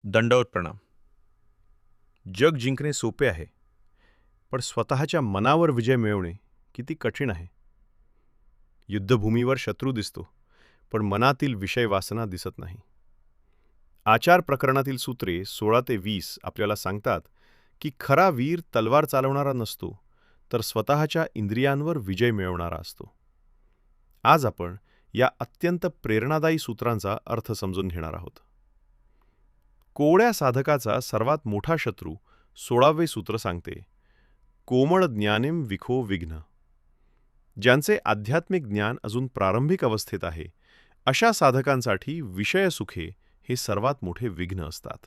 दंडवत प्रणाम. जग जिंकणे सोपे आहे, पण स्वतःच्या मनावर विजय मिळवणे किती कठीण आहे. युद्धभूमीवर शत्रू दिसतो, पण मनातील विषय वासना दिसत नाही. आचार प्रकरणातील सूत्रे 16 ते 20 आपल्याला सांगतात की खरा वीर तलवार चालवणारा नसतो, तर स्वतःच्या इंद्रियांवर विजय मिळवणारा असतो. आज आपण या अत्यंत प्रेरणादायी सूत्रांचा अर्थ समजून घेणार आहोत. कोवळ्या साधकाचा सर्वात मोठा शत्रू 16वे सूत्र सांगते, कोमळ ज्ञानेम विखो विघ्न. ज्यांचे आध्यात्मिक ज्ञान अजून प्रारंभिक अवस्थेत आहे, अशा साधकांसाठी विषयसुखे हे सर्वात मोठे विघ्न असतात.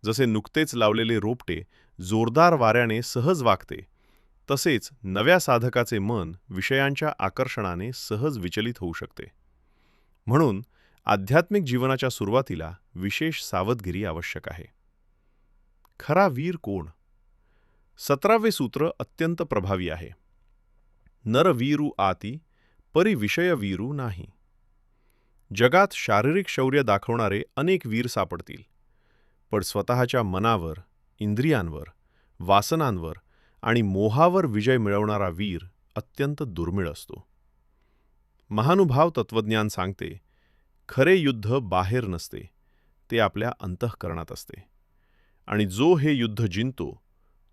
जसे नुकतेच लावलेले रोपटे जोरदार वाऱ्याने सहज वाकते, तसेच नव्या साधकाचे मन विषयांच्या आकर्षणाने सहज विचलित होऊ शकते. म्हणून आध्यात्मिक जीवनाच्या सुरुवातीला विशेष सावधगिरी आवश्यक आहे. खरा वीर कोण? 17वे सूत्र अत्यंत प्रभावी आहे. नरवीरू आती, परी विषय वीरू नाही. जगात शारीरिक शौर्य दाखवणारे अनेक वीर सापडतील, पण स्वतःच्या मनावर, इंद्रियांवर, वासनांवर आणि मोहावर विजय मिळवणारा वीर अत्यंत दुर्मिळ असतो. महानुभाव तत्वज्ञान सांगते, खरे युद्ध बाहेर नसते, ते आपल्या अंतःकरणात असते. आणि जो हे युद्ध जिंकतो,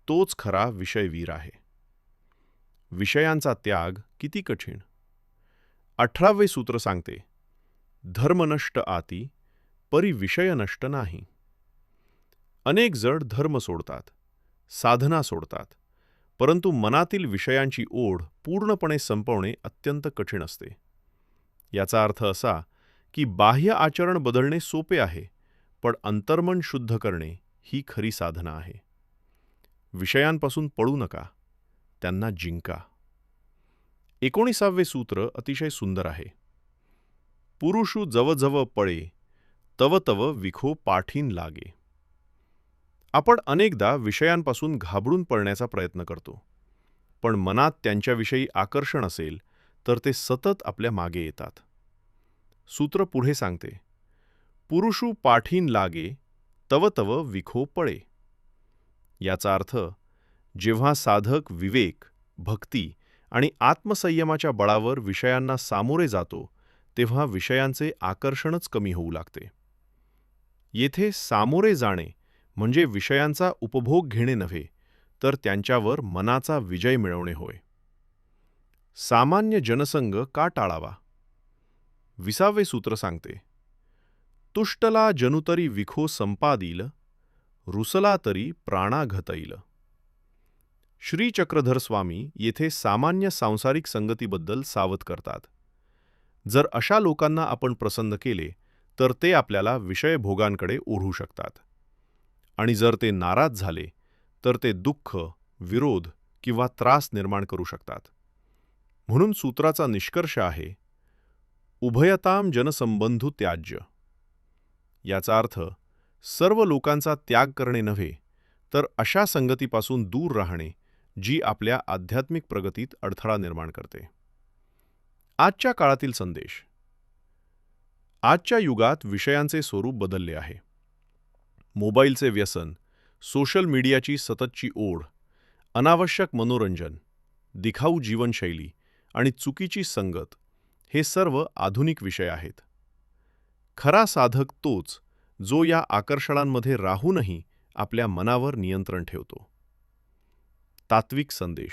तोच खरा विषयवीर आहे. विषयांचा त्याग किती कठीण. 18वे सूत्र सांगते, धर्म नष्ट आती, परी विषय नष्ट नाही. अनेक जण धर्म सोडतात, साधना सोडतात, परंतु मनातील विषयांची ओढ पूर्णपणे संपवणे अत्यंत कठीण असते. याचा अर्थ असा की बाह्य आचरण बदलणे सोपे आहे, पण अंतर्मन शुद्ध करणे ही खरी साधना आहे. विषयांपासून पळू नका, त्यांना जिंका. 19वे सूत्र अतिशय सुंदर आहे. पुरुषू जवजव पळे, तव तव विखो पाठीन लागे. आपण अनेकदा विषयांपासून घाबरून पळण्याचा प्रयत्न करतो, पण मनात त्यांच्याविषयी आकर्षण असेल तर ते सतत आपल्या मागे येतात. सूत्र पुढे सांगते, पुरुषू पाठीन लागे, तव तव विखो पळे. याचा अर्थ, जेव्हा साधक विवेक, भक्ती आणि आत्मसंयमाच्या बळावर विषयांना सामोरे जातो, तेव्हा विषयांचे आकर्षणच कमी होऊ लागते. येथे सामोरे जाणे म्हणजे विषयांचा उपभोग घेणे नव्हे, तर त्यांच्यावर मनाचा विजय मिळवणे होय. सामान्य जनसंग का टाळावा? 20वे सूत्र सांगते, तुष्टला जनुतरी विखो संपादिल, रुसला तरी प्राणाघतईल. श्री चक्रधर स्वामी येथे सामान्य सांसारिक संगतीबद्दल सावध करतात. जर अशा लोकांना आपण प्रसन्न केले, तर ते आपल्याला विषयभोगांकडे ओढू शकतात. आणि जर ते नाराज झाले, तर ते दुःख, विरोध किंवा त्रास निर्माण करू शकतात. म्हणून सूत्राचा निष्कर्ष आहे, उभयताम जनसंबंधू त्याज्य. याचा अर्थ, सर्व लोकांचा त्याग करणे नव्हे, तर अशा संगतीपासून दूर राहणे जी आपल्या आध्यात्मिक प्रगतीत अडथळा निर्माण करते. आजच्या काळातील संदेश. आजच्या युगात विषयांचे स्वरूप बदलले आहे. मोबाईलचे व्यसन, सोशल मीडियाची सततची ओढ, अनावश्यक मनोरंजन, दिखाऊ जीवनशैली आणि चुकीची संगत हे सर्व आधुनिक विषय आहेत. खरा साधक तोच जो या आकर्षणांमध्ये राहूनही आपल्या मनावर नियंत्रण ठेवतो. तात्विक संदेश.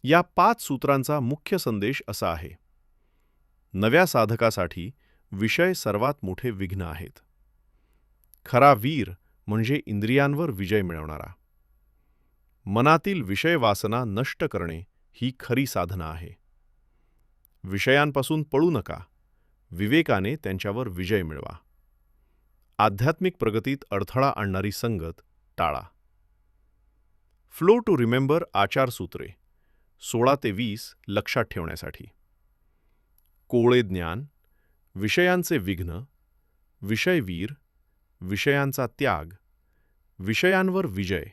या 5 सूत्रांचा मुख्य संदेश असा आहे, नव्या साधकासाठी विषय सर्वात मोठे विघ्न आहेत. खरा वीर म्हणजे इंद्रियांवर विजय मिळवणारा. मनातील विषय वासना नष्ट करणे ही खरी साधना आहे. विषयांपासून पळू नका, विवेकाने त्यांच्यावर विजय मिळवा. आध्यात्मिक प्रगतीत अडथळा आणणारी संगत टाळा. फ्लो टू रिमेंबर आचारसूत्रे 16 ते 20 लक्षात ठेवण्यासाठी. कोवळे ज्ञान, विषयांचे विघ्न, विषयवीर, विषयांचा त्याग, विषयांवर विजय,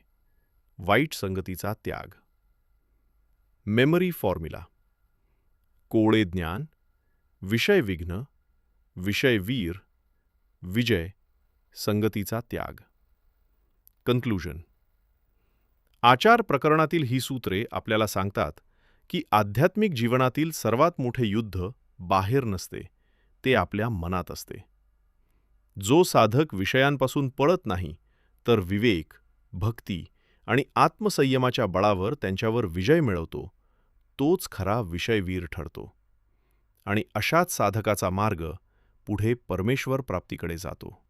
वाईट संगतीचा त्याग. Memory formula. कोवळे ज्ञान, विषय विघ्न, विषयवीर, विजय, संगतीचा त्याग. कन्क्लुजन. आचार प्रकरणातील ही सूत्रे आपल्याला सांगतात की आध्यात्मिक जीवनातील सर्वात मोठे युद्ध बाहेर नसते, ते आपल्या मनात असते. जो साधक विषयांपासून पळत नाही, तर विवेक, भक्ती आणि आत्मसंयमाच्या बळावर त्यांच्यावर विजय मिळवतो, तोच खरा विषयवीर ठरतो. आणि अशाच साधकाचा मार्ग पुढे परमेश्वर प्राप्तीकडे जातो.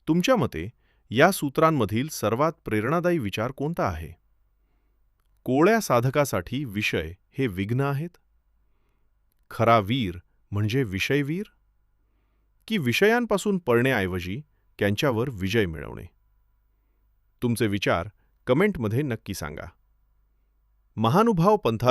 तुमच्या मते या सूत्रांमधील सर्वात प्रेरणादायी विचार कोणता आहे? कोवळ्या साधकासाठी विषय हे विघ्न आहेत? खरा वीर म्हणजे विषयवीर? की विषयांपासून पळण्याऐवजी त्यांच्यावर विजय मिळवणे? तुमचे विचार कमेंटमध्ये नक्की सांगा. महानुभाव पंथा